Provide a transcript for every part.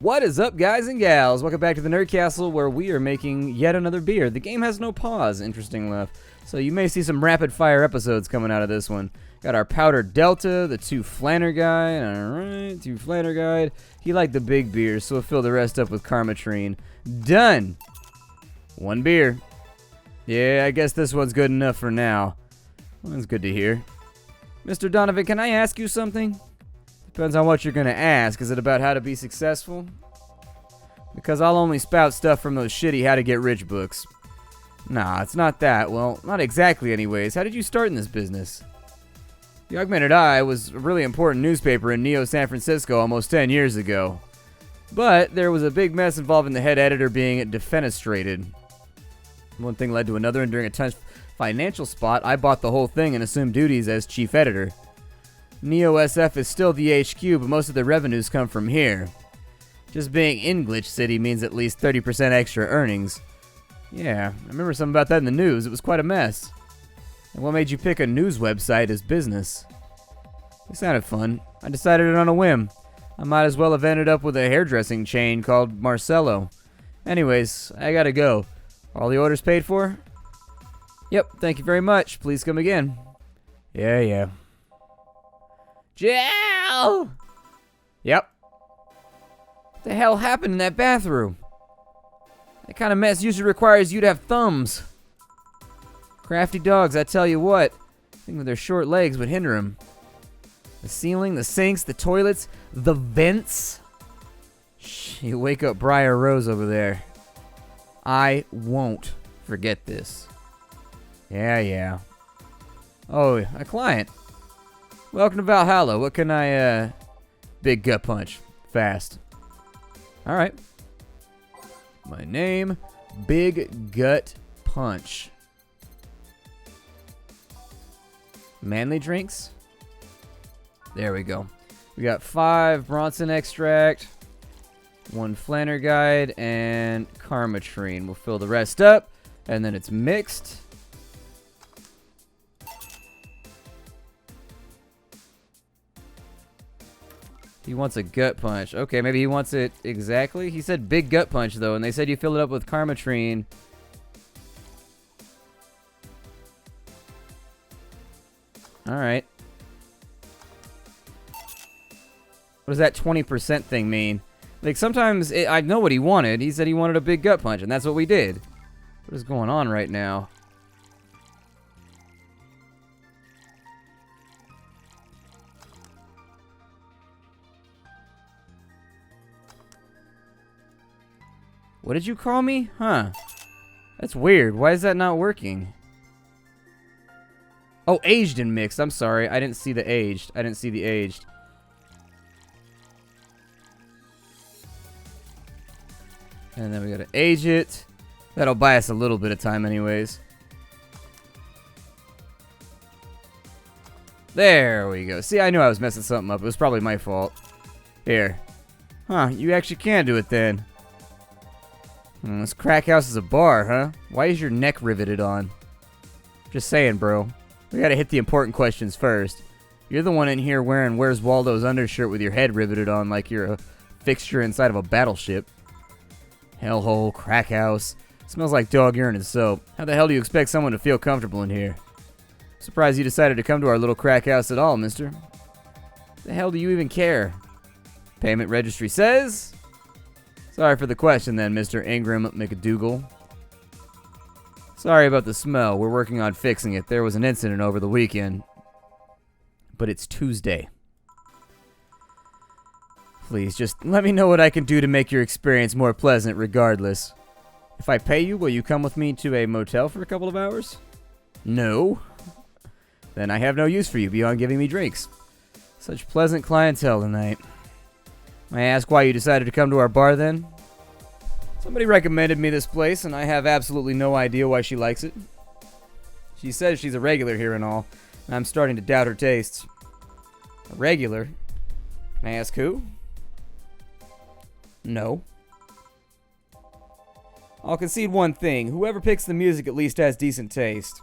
What is up, guys and gals? Welcome back to the Nerd Castle, where we are making yet another beer. The game has no pause, interesting enough, so you may see some rapid-fire episodes coming out of this one. Got our Powdered Delta, the 2 Flanner Guide. Alright, 2 Flanner Guide. He liked the big beers, so we'll fill the rest up with Karmatrine. Done! 1 beer. Yeah, I guess this one's good enough for now. Well, that's good to hear. Mr. Donovan, can I ask you something? Depends on what you're going to ask. Is it about how to be successful? Because I'll only spout stuff from those shitty how-to-get-rich books. Nah, it's not that. Well, not exactly anyways. How did you start in this business? The Augmented Eye was a really important newspaper in Neo San Francisco almost 10 years ago. But there was a big mess involving the head editor being defenestrated. One thing led to another, and during a tough financial spot, I bought the whole thing and assumed duties as chief editor. Neo SF is still the HQ, but most of the revenues come from here. Just being in Glitch City means at least 30% extra earnings. Yeah, I remember something about that in the news. It was quite a mess. And what made you pick a news website as business? It sounded fun. I decided it on a whim. I might as well have ended up with a hairdressing chain called Marcello. Anyways, I gotta go. All the orders paid for? Yep, thank you very much. Please come again. Yeah. Jill! Yep. What the hell happened in that bathroom? That kind of mess usually requires you to have thumbs. Crafty dogs, I tell you what. I think with their short legs would hinder them. The ceiling, the sinks, the toilets, the vents. Shh, you wake up Briar Rose over there. I won't forget this. Yeah. Oh, a client. Welcome to Valhalla. What can I, Big gut punch. Fast. Alright. My name, Big Gut Punch. Manly drinks? There we go. We got 5 Bronson extract, 1 Flanner Guide, and Karmatrine. We'll fill the rest up, and then it's mixed. He wants a gut punch. Okay, maybe he wants it exactly. He said big gut punch, though, and they said you fill it up with Karmatrine. Alright. What does that 20% thing mean? Like, sometimes I know what he wanted. He said he wanted a big gut punch, and that's what we did. What is going on right now? What did you call me? Huh. That's weird. Why is that not working? Oh, aged and mixed. I'm sorry. I didn't see the aged. I didn't see the aged. And then we gotta age it. That'll buy us a little bit of time anyways. There we go. See, I knew I was messing something up. It was probably my fault. Here. Huh, you actually can do it then. This crack house is a bar, huh? Why is your neck riveted on? Just saying, bro. We gotta hit the important questions first. You're the one in here wearing Where's Waldo's undershirt with your head riveted on like you're a fixture inside of a battleship. Hellhole, crack house. Smells like dog urine and soap. How the hell do you expect someone to feel comfortable in here? Surprised you decided to come to our little crack house at all, mister. The hell do you even care? Payment registry says... Sorry for the question then, Mr. Ingram McDougal. Sorry about the smell. We're working on fixing it. There was an incident over the weekend. But it's Tuesday. Please, just let me know what I can do to make your experience more pleasant regardless. If I pay you, will you come with me to a motel for a couple of hours? No. Then I have no use for you beyond giving me drinks. Such pleasant clientele tonight. May I ask why you decided to come to our bar then? Somebody recommended me this place, and I have absolutely no idea why she likes it. She says she's a regular here and all, and I'm starting to doubt her tastes. A regular? Can I ask who? No. I'll concede one thing. Whoever picks the music at least has decent taste.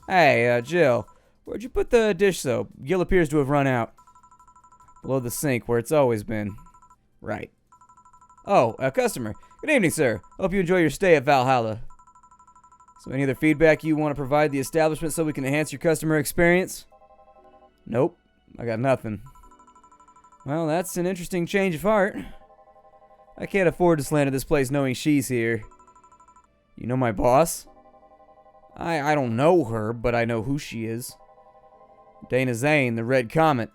Hey, Jill, where'd you put the dish soap? Gil appears to have run out. Below the sink, where it's always been. Right. Oh, a customer. Good evening, sir. Hope you enjoy your stay at Valhalla. So any other feedback you want to provide the establishment so we can enhance your customer experience? Nope. I got nothing. Well, that's an interesting change of heart. I can't afford to slander this place knowing she's here. You know my boss? I don't know her, but I know who she is. Dana Zane, the Red Comet.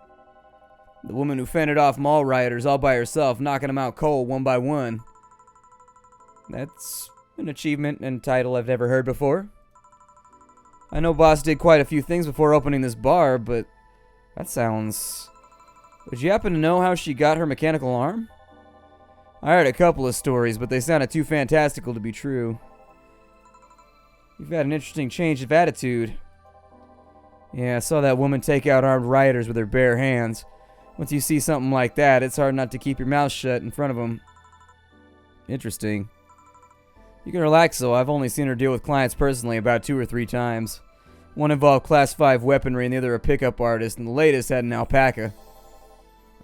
The woman who fended off mall rioters all by herself, knocking them out cold one by one. That's an achievement and title I've never heard before. I know boss did quite a few things before opening this bar, but that sounds... Would you happen to know how she got her mechanical arm? I heard a couple of stories, but they sounded too fantastical to be true. You've had an interesting change of attitude. Yeah, I saw that woman take out armed rioters with her bare hands. Once you see something like that, it's hard not to keep your mouth shut in front of them. Interesting. You can relax, though. I've only seen her deal with clients personally about 2 or 3 times. One involved Class 5 weaponry and the other a pickup artist, and the latest had an alpaca.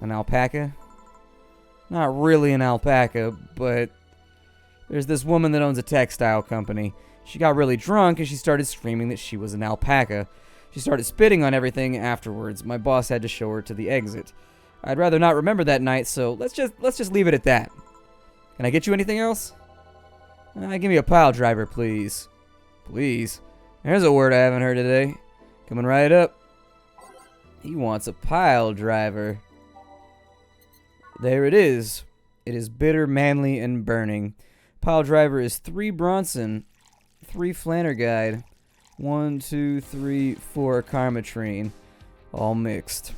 An alpaca? Not really an alpaca, but there's this woman that owns a textile company. She got really drunk and she started screaming that she was an alpaca. She started spitting on everything afterwards. My boss had to show her to the exit. I'd rather not remember that night, so let's just leave it at that. Can I get you anything else? Give me a Piledriver, please. Please. There's a word I haven't heard today. Coming right up. He wants a Piledriver. There it is. It is bitter, manly, and burning. Piledriver is 3 Bronson, 3 Flannerguide, 1, 2, 3, 4 Karmatrine, all mixed.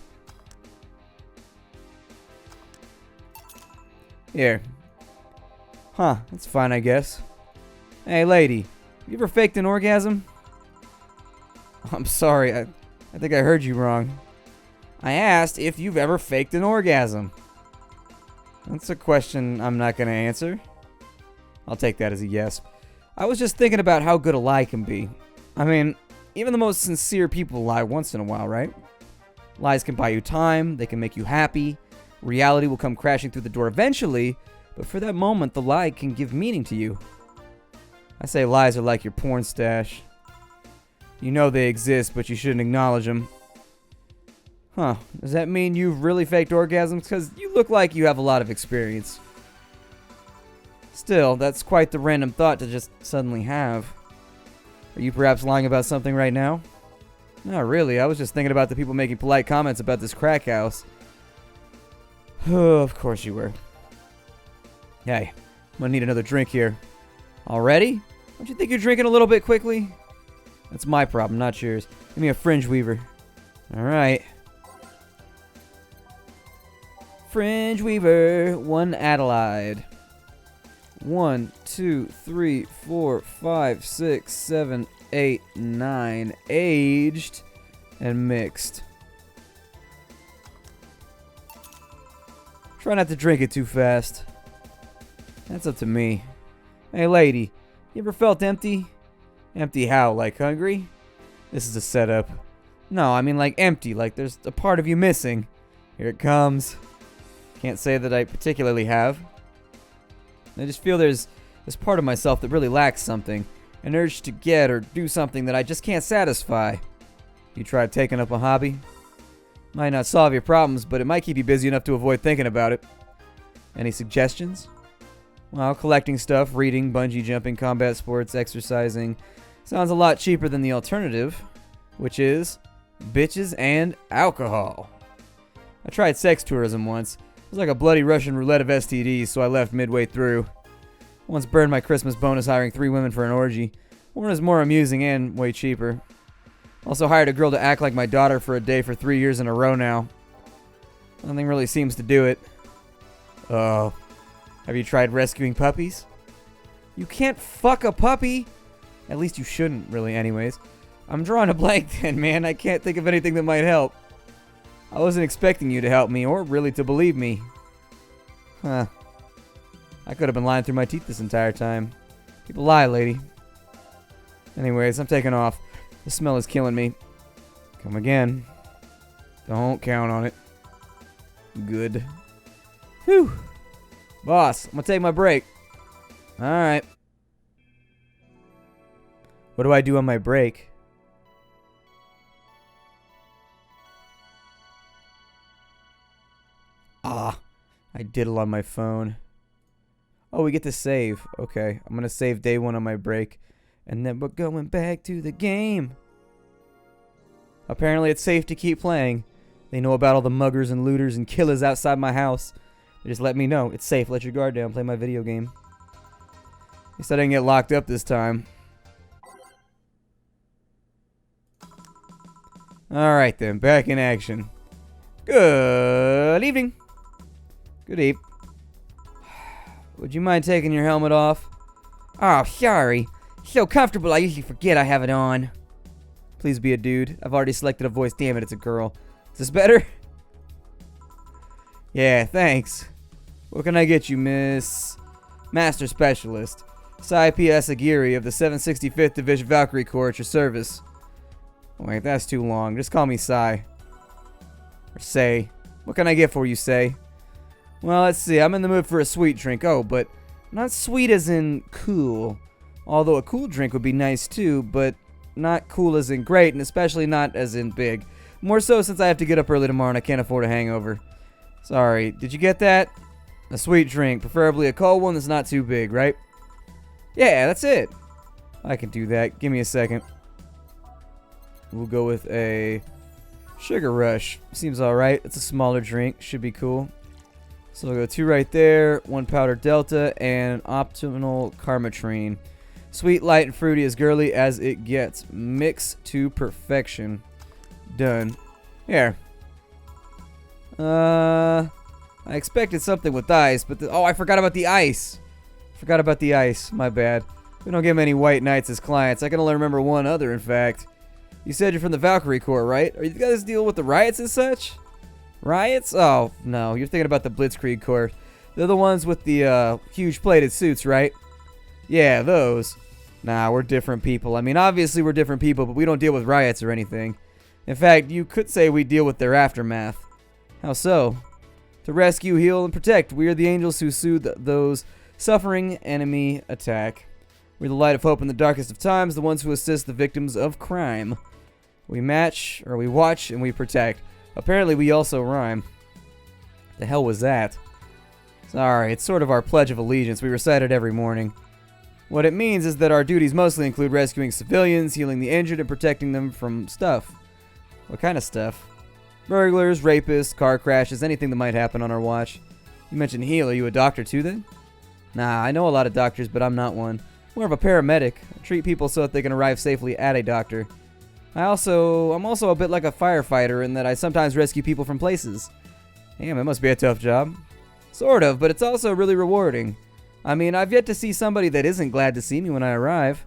Here. Huh, that's fine, I guess. Hey, lady, you ever faked an orgasm? I'm sorry, I think I heard you wrong. I asked if you've ever faked an orgasm. That's a question I'm not going to answer. I'll take that as a yes. I was just thinking about how good a lie can be. I mean, even the most sincere people lie once in a while, right? Lies can buy you time, they can make you happy. Reality will come crashing through the door eventually, but for that moment, the lie can give meaning to you. I say lies are like your porn stash. You know they exist, but you shouldn't acknowledge them. Huh, does that mean you've really faked orgasms? Because you look like you have a lot of experience. Still, that's quite the random thought to just suddenly have. Are you perhaps lying about something right now? Not really, I was just thinking about the people making polite comments about this crack house. Oh, of course you were. Hey, I'm gonna need another drink here. Already? Don't you think you're drinking a little bit quickly? That's my problem, not yours. Give me a Fringe Weaver. Alright. Fringe Weaver, 1 Adelaide. 1, 2, 3, 4, 5, 6, 7, 8, 9. Aged and mixed. Try not to drink it too fast. That's up to me. Hey lady, you ever felt empty? Empty how? Like hungry? This is a setup. No, I mean like empty, like there's a part of you missing. Here it comes. Can't say that I particularly have. I just feel there's this part of myself that really lacks something. An urge to get or do something that I just can't satisfy. You tried taking up a hobby? Might not solve your problems, but it might keep you busy enough to avoid thinking about it. Any suggestions? Well, collecting stuff, reading, bungee jumping, combat sports, exercising. Sounds a lot cheaper than the alternative, which is bitches and alcohol. I tried sex tourism once. It was like a bloody Russian roulette of STDs, so I left midway through. Once burned my Christmas bonus hiring 3 women for an orgy. One is more amusing and way cheaper. Also hired a girl to act like my daughter for a day for 3 years in a row now. Nothing really seems to do it. Oh. Have you tried rescuing puppies? You can't fuck a puppy! At least you shouldn't, really, anyways. I'm drawing a blank then, man. I can't think of anything that might help. I wasn't expecting you to help me, or really to believe me. Huh. I could have been lying through my teeth this entire time. People lie, lady. Anyways, I'm taking off. The smell is killing me. Come again. Don't count on it. Good. Whew. Boss, I'm gonna take my break. Alright. What do I do on my break? Ah, I diddle on my phone. Oh, we get to save. Okay, I'm gonna save day 1 on my break. And then we're going back to the game. Apparently it's safe to keep playing. They know about all the muggers and looters and killers outside my house. They just let me know. It's safe. Let your guard down. Play my video game. At least I didn't get locked up this time. Alright then, back in action. Good evening. Good eve. Would you mind taking your helmet off? Oh, sorry. So comfortable I usually forget I have it on. Please be a dude. I've already selected a voice. Damn it, it's a girl. Is this better? Yeah, thanks. What can I get you, Miss Master Specialist? Sai P. Asagiri of the 765th Division Valkyrie Corps at your service. Wait, that's too long. Just call me Sai. Or Say. What can I get for you, Say? Well, let's see. I'm in the mood for a sweet drink. Oh, but not sweet as in cool. Although a cool drink would be nice too, but not cool as in great, and especially not as in big. More so since I have to get up early tomorrow and I can't afford a hangover. Sorry, did you get that? A sweet drink, preferably a cold one that's not too big, right? Yeah, that's it. I can do that. Give me a second. We'll go with a Sugar Rush. Seems alright. It's a smaller drink. Should be cool. So we'll go 2 right there, 1 Powder Delta, and Optimal Karmatrine. Sweet, light, and fruity, as girly as it gets. Mix to perfection. Done. Here. I expected something with ice, but oh, I forgot about the ice. Forgot about the ice. My bad. We don't get many white knights as clients. I can only remember one other, in fact. You said you're from the Valkyrie Corps, right? Are you guys dealing with the riots and such? Riots? Oh, no. You're thinking about the Blitzkrieg Corps. They're the ones with the huge plated suits, right? Yeah, those. Nah, we're different people. I mean, obviously we're different people, but we don't deal with riots or anything. In fact, you could say we deal with their aftermath. How so? To rescue, heal, and protect, we are the angels who soothe those suffering enemy attack. We're the light of hope in the darkest of times, the ones who assist the victims of crime. We match, or we watch, and we protect. Apparently, we also rhyme. The hell was that? Sorry, it's sort of our pledge of allegiance. We recite it every morning. What it means is that our duties mostly include rescuing civilians, healing the injured, and protecting them from stuff. What kind of stuff? Burglars, rapists, car crashes, anything that might happen on our watch. You mentioned heal. Are you a doctor too then? Nah, I know a lot of doctors, but I'm not one. More of a paramedic. I treat people so that they can arrive safely at a doctor. I'm also a bit like a firefighter in that I sometimes rescue people from places. Damn, it must be a tough job. Sort of, but it's also really rewarding. I mean, I've yet to see somebody that isn't glad to see me when I arrive.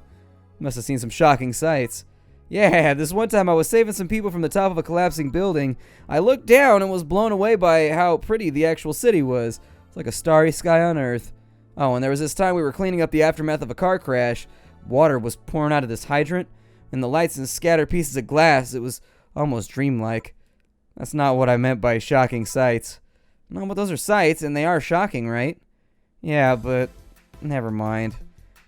Must have seen some shocking sights. Yeah, this one time I was saving some people from the top of a collapsing building. I looked down and was blown away by how pretty the actual city was. It's like a starry sky on Earth. Oh, and there was this time we were cleaning up the aftermath of a car crash. Water was pouring out of this hydrant, and the lights and scattered pieces of glass. It was almost dreamlike. That's not what I meant by shocking sights. No, but those are sights, and they are shocking, right? Yeah, but never mind.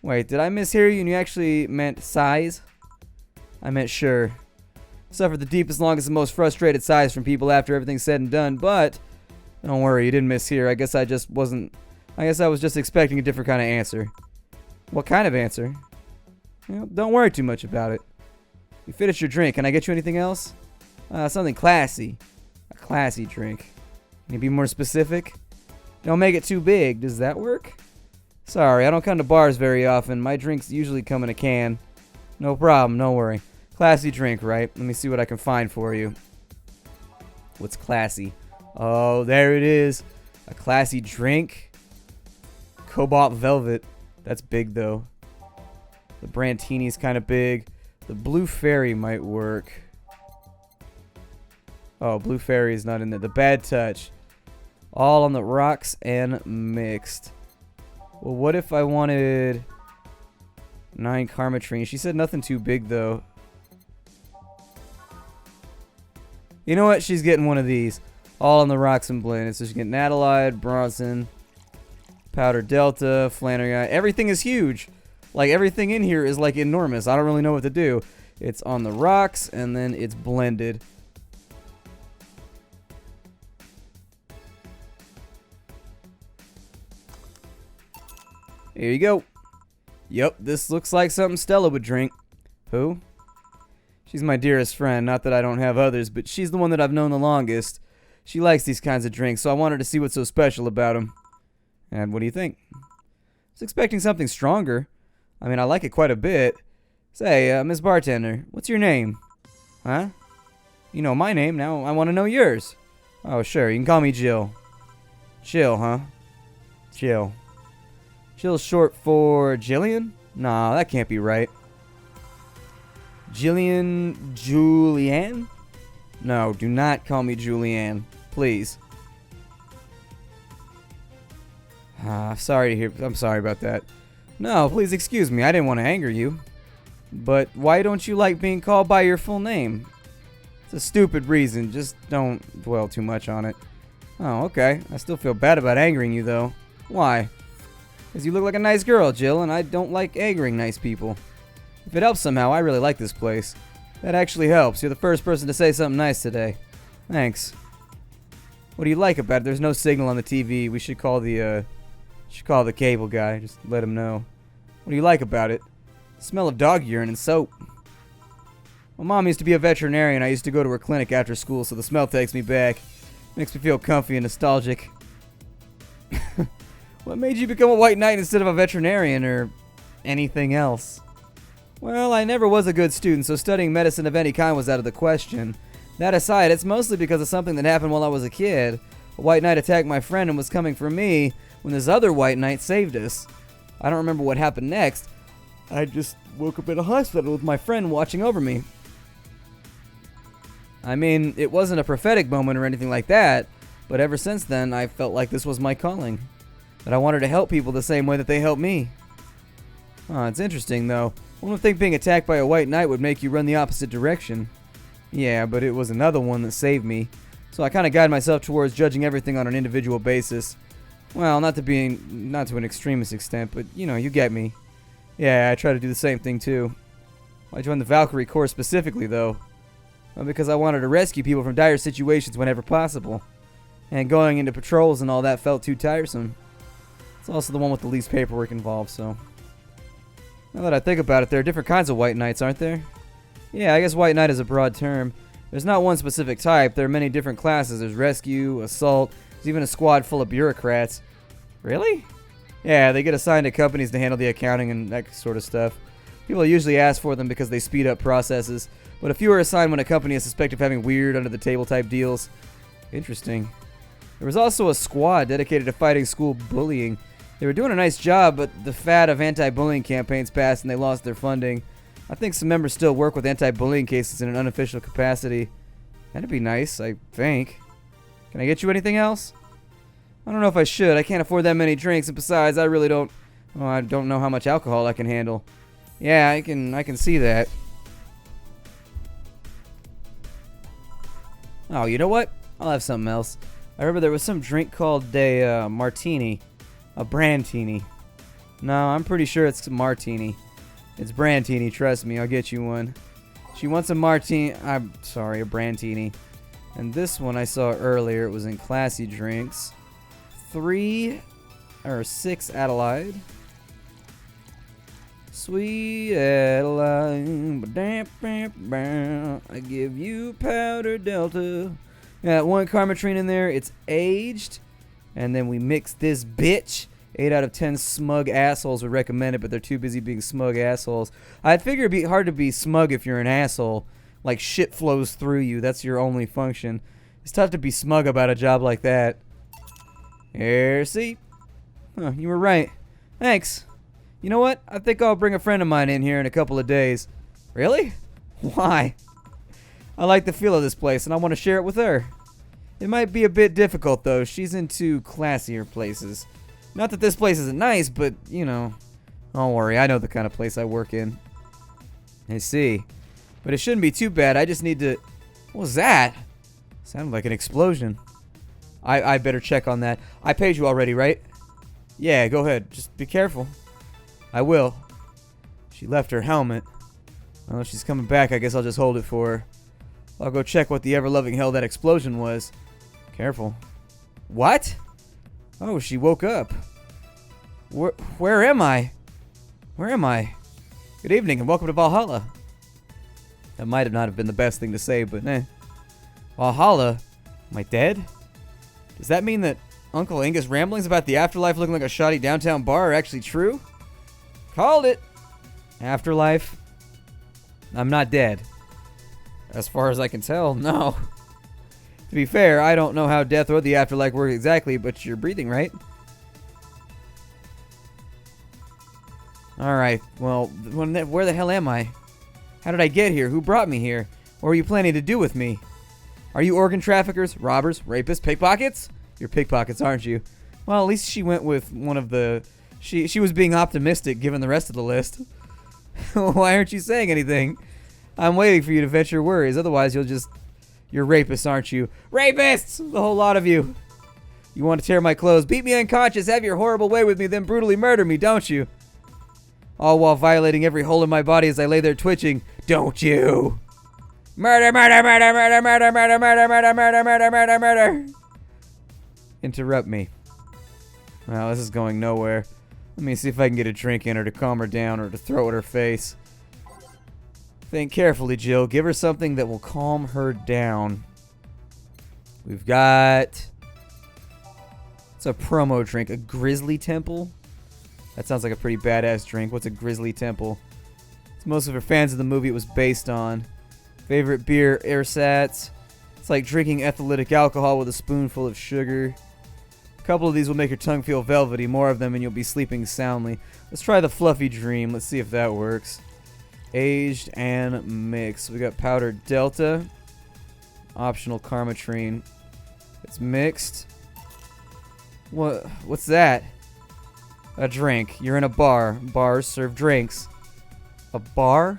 Wait, did I mishear you and you actually meant sighs? I meant sure. Suffered the deepest, longest, and most frustrated sighs from people after everything's said and done, but don't worry, you didn't mishear. I guess I was just expecting a different kind of answer. What kind of answer? Well, don't worry too much about it. You finished your drink. Can I get you anything else? Something classy. A classy drink. Can you be more specific? Don't make it too big. Does that work? Sorry, I don't come to bars very often. My drinks usually come in a can. No problem, don't worry. Classy drink, right? Let me see what I can find for you. What's classy? Oh, there it is. A classy drink. Cobalt Velvet. That's big, though. The Brandtini's kind of big. The Blue Fairy might work. Oh, Blue Fairy is not in there. The Bad Touch. All on the rocks and mixed. Well, what if I wanted 9 Karmatrine? She said nothing too big, though. You know what? She's getting one of these. All on the rocks and blend. So she's getting Adelaide, Bronson. Powder Delta, Flannery Eye. Everything is huge. Like, everything in here is, like, enormous. I don't really know what to do. It's on the rocks, and then it's blended. Here you go. Yep, this looks like something Stella would drink. Who? She's my dearest friend. Not that I don't have others, but she's the one that I've known the longest. She likes these kinds of drinks, so I wanted to see what's so special about them. And what do you think? I was expecting something stronger. I mean, I like it quite a bit. Say, Miss Bartender, what's your name? Huh? You know my name, now I want to know yours. Oh, sure, you can call me Jill. Jill, huh? Jill. Jill's short for Jillian? Nah, that can't be right. Julianne? No, do not call me Julianne, please. I'm sorry about that. No, please excuse me, I didn't want to anger you. But why don't you like being called by your full name? It's a stupid reason, just don't dwell too much on it. Oh, okay. I still feel bad about angering you, though. Why? Because you look like a nice girl, Jill, and I don't like angering nice people. If it helps somehow, I really like this place. That actually helps. You're the first person to say something nice today. Thanks. What do you like about it? There's no signal on the TV. We should call the cable guy. Just let him know. What do you like about it? The smell of dog urine and soap. My mom used to be a veterinarian. I used to go to her clinic after school, so the smell takes me back. Makes me feel comfy and nostalgic. What made you become a white knight instead of a veterinarian or anything else? Well, I never was a good student, so studying medicine of any kind was out of the question. That aside, it's mostly because of something that happened while I was a kid. A white knight attacked my friend and was coming for me when this other white knight saved us. I don't remember what happened next. I just woke up in a hospital with my friend watching over me. I mean, it wasn't a prophetic moment or anything like that, but ever since then, I felt like this was my calling. That I wanted to help people the same way that they helped me. Oh, it's interesting, though. One would think being attacked by a white knight would make you run the opposite direction. Yeah, but it was another one that saved me. So I kind of guide myself towards judging everything on an individual basis. Well, not to an extremist extent, but, you know, you get me. Yeah, I try to do the same thing, too. I joined the Valkyrie Corps specifically, though. Well, because I wanted to rescue people from dire situations whenever possible. And going into patrols and all that felt too tiresome. It's also the one with the least paperwork involved, so... Now that I think about it, there are different kinds of white knights, aren't there? Yeah, I guess white knight is a broad term. There's not one specific type. There are many different classes. There's rescue, assault, there's even a squad full of bureaucrats. Really? Yeah, they get assigned to companies to handle the accounting and that sort of stuff. People usually ask for them because they speed up processes, but a few are assigned when a company is suspected of having weird under-the-table type deals. Interesting. There was also a squad dedicated to fighting school bullying. They were doing a nice job, but the fad of anti-bullying campaigns passed and they lost their funding. I think some members still work with anti-bullying cases in an unofficial capacity. That'd be nice, I think. Can I get you anything else? I don't know if I should. I can't afford that many drinks, and besides, I really don't... Well, I don't know how much alcohol I can handle. Yeah, I can see that. Oh, you know what? I'll have something else. I remember there was some drink called a martini. A Brandtini. No, I'm pretty sure it's martini. It's Brandtini, trust me, I'll get you one. She wants a martini. I'm sorry, a Brandtini. And this one I saw earlier, it was in classy drinks. 6 Adelaide. Sweet Adelaide. I give you powder Delta. Got 1 Carmetrine in there. It's aged. And then we mix this bitch. 8 out of 10 smug assholes would recommend it, but they're too busy being smug assholes. I figure it'd be hard to be smug if you're an asshole. Like, shit flows through you. That's your only function. It's tough to be smug about a job like that. Here, see? Huh, you were right. Thanks. You know what? I think I'll bring a friend of mine in here in a couple of days. Really? Why? I like the feel of this place, and I want to share it with her. It might be a bit difficult, though. She's into classier places. Not that this place isn't nice, but, you know. Don't worry, I know the kind of place I work in. I see. But it shouldn't be too bad. I just need to... What was that? Sounded like an explosion. I better check on that. I paid you already, right? Yeah, go ahead. Just be careful. I will. She left her helmet. Well, if she's coming back, I guess I'll just hold it for her. I'll go check what the ever-loving hell that explosion was. Careful. What? Oh, she woke up. Where am I? Where am I? Good evening and welcome to Valhalla. That might have not have been the best thing to say, but eh. Valhalla? Am I dead? Does that mean that Uncle Angus' ramblings about the afterlife looking like a shoddy downtown bar are actually true? Called it. Afterlife? I'm not dead. As far as I can tell, no. To be fair, I don't know how death or the afterlife work exactly, but you're breathing, right? Alright, well, where the hell am I? How did I get here? Who brought me here? What are you planning to do with me? Are you organ traffickers, robbers, rapists, pickpockets? You're pickpockets, aren't you? Well, at least she went with one of the... She was being optimistic given the rest of the list. Why aren't you saying anything? I'm waiting for you to vent your worries, otherwise you'll just... You're rapists, aren't you? Rapists! The whole lot of you. You want to tear my clothes, beat me unconscious, have your horrible way with me, then brutally murder me, don't you? All while violating every hole in my body as I lay there twitching, don't you? Murder, murder, murder, murder, murder, murder, murder, murder, murder, murder, murder, murder. Interrupt me. Well, this is going nowhere. Let me see if I can get a drink in her to calm her down or to throw at her face. Think carefully, Jill. Give her something that will calm her down. We've got... It's a promo drink. A Grizzly Temple? That sounds like a pretty badass drink. What's a Grizzly Temple? It's most of her fans of the movie it was based on. Favorite beer, Ersatz. It's like drinking ethylytic alcohol with a spoonful of sugar. A couple of these will make your tongue feel velvety. More of them and you'll be sleeping soundly. Let's try the Fluffy Dream. Let's see if that works. Aged and mixed. We got powdered Delta. Optional Karmatrine. It's mixed. What's that? A drink. You're in a bar. Bars serve drinks. A bar?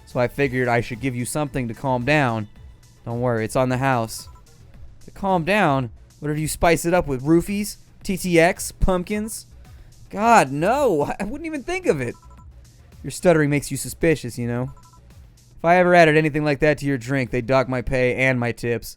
So I figured I should give you something to calm down. Don't worry, it's on the house. To calm down? What if you spice it up with roofies? TTX? Pumpkins? God, no! I wouldn't even think of it. Your stuttering makes you suspicious, you know. If I ever added anything like that to your drink, they'd dock my pay and my tips.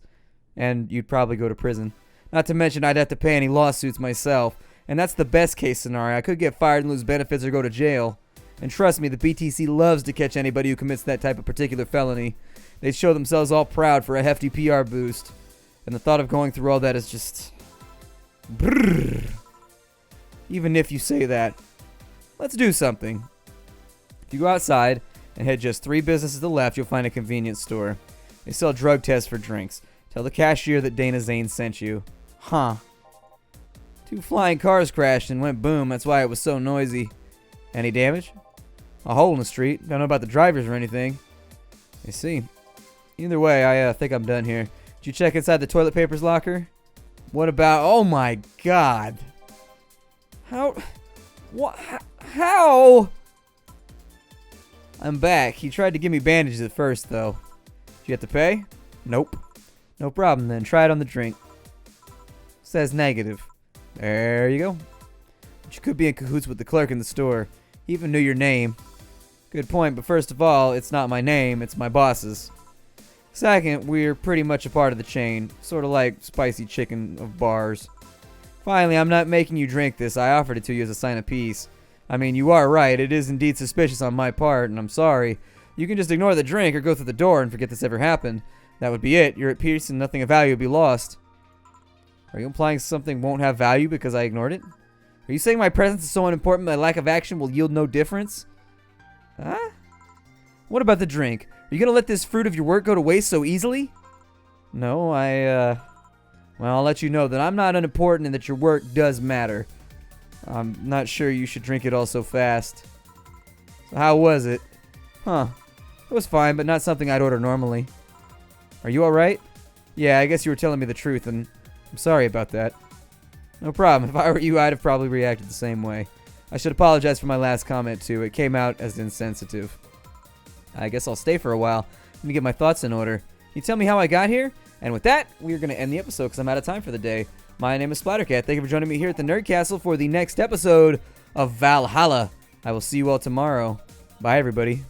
And you'd probably go to prison. Not to mention I'd have to pay any lawsuits myself. And that's the best case scenario. I could get fired and lose benefits or go to jail. And trust me, the BTC loves to catch anybody who commits that type of particular felony. They show themselves all proud for a hefty PR boost. And the thought of going through all that is just... brrr. Even if you say that. Let's do something. If you go outside and head just 3 businesses to the left, you'll find a convenience store. They sell drug tests for drinks. Tell the cashier that Dana Zane sent you. Huh. 2 flying cars crashed and went boom. That's why it was so noisy. Any damage? A hole in the street. Don't know about the drivers or anything. I see. Either way, I think I'm done here. Did you check inside the toilet paper's locker? What about... Oh my god. How... What? How? I'm back. He tried to give me bandages at first, though. Did you have to pay? Nope. No problem, then. Try it on the drink. Says negative. There you go. But you could be in cahoots with the clerk in the store. He even knew your name. Good point, but first of all, it's not my name, it's my boss's. Second, we're pretty much a part of the chain. Sort of like spicy chicken of bars. Finally, I'm not making you drink this. I offered it to you as a sign of peace. I mean, you are right. It is indeed suspicious on my part, and I'm sorry. You can just ignore the drink or go through the door and forget this ever happened. That would be it. You're at peace and nothing of value would be lost. Are you implying something won't have value because I ignored it? Are you saying my presence is so unimportant my lack of action will yield no difference? Huh? What about the drink? Are you going to let this fruit of your work go to waste so easily? No, well, I'll let you know that I'm not unimportant and that your work does matter. I'm not sure you should drink it all so fast. So how was it? Huh. It was fine, but not something I'd order normally. Are you alright? Yeah, I guess you were telling me the truth, and I'm sorry about that. No problem. If I were you, I'd have probably reacted the same way. I should apologize for my last comment, too. It came out as insensitive. I guess I'll stay for a while. Let me get my thoughts in order. Can you tell me how I got here? And with that, we're going to end the episode because I'm out of time for the day. My name is Splattercat. Thank you for joining me here at the Nerd Castle for the next episode of Valhalla. I will see you all tomorrow. Bye, everybody.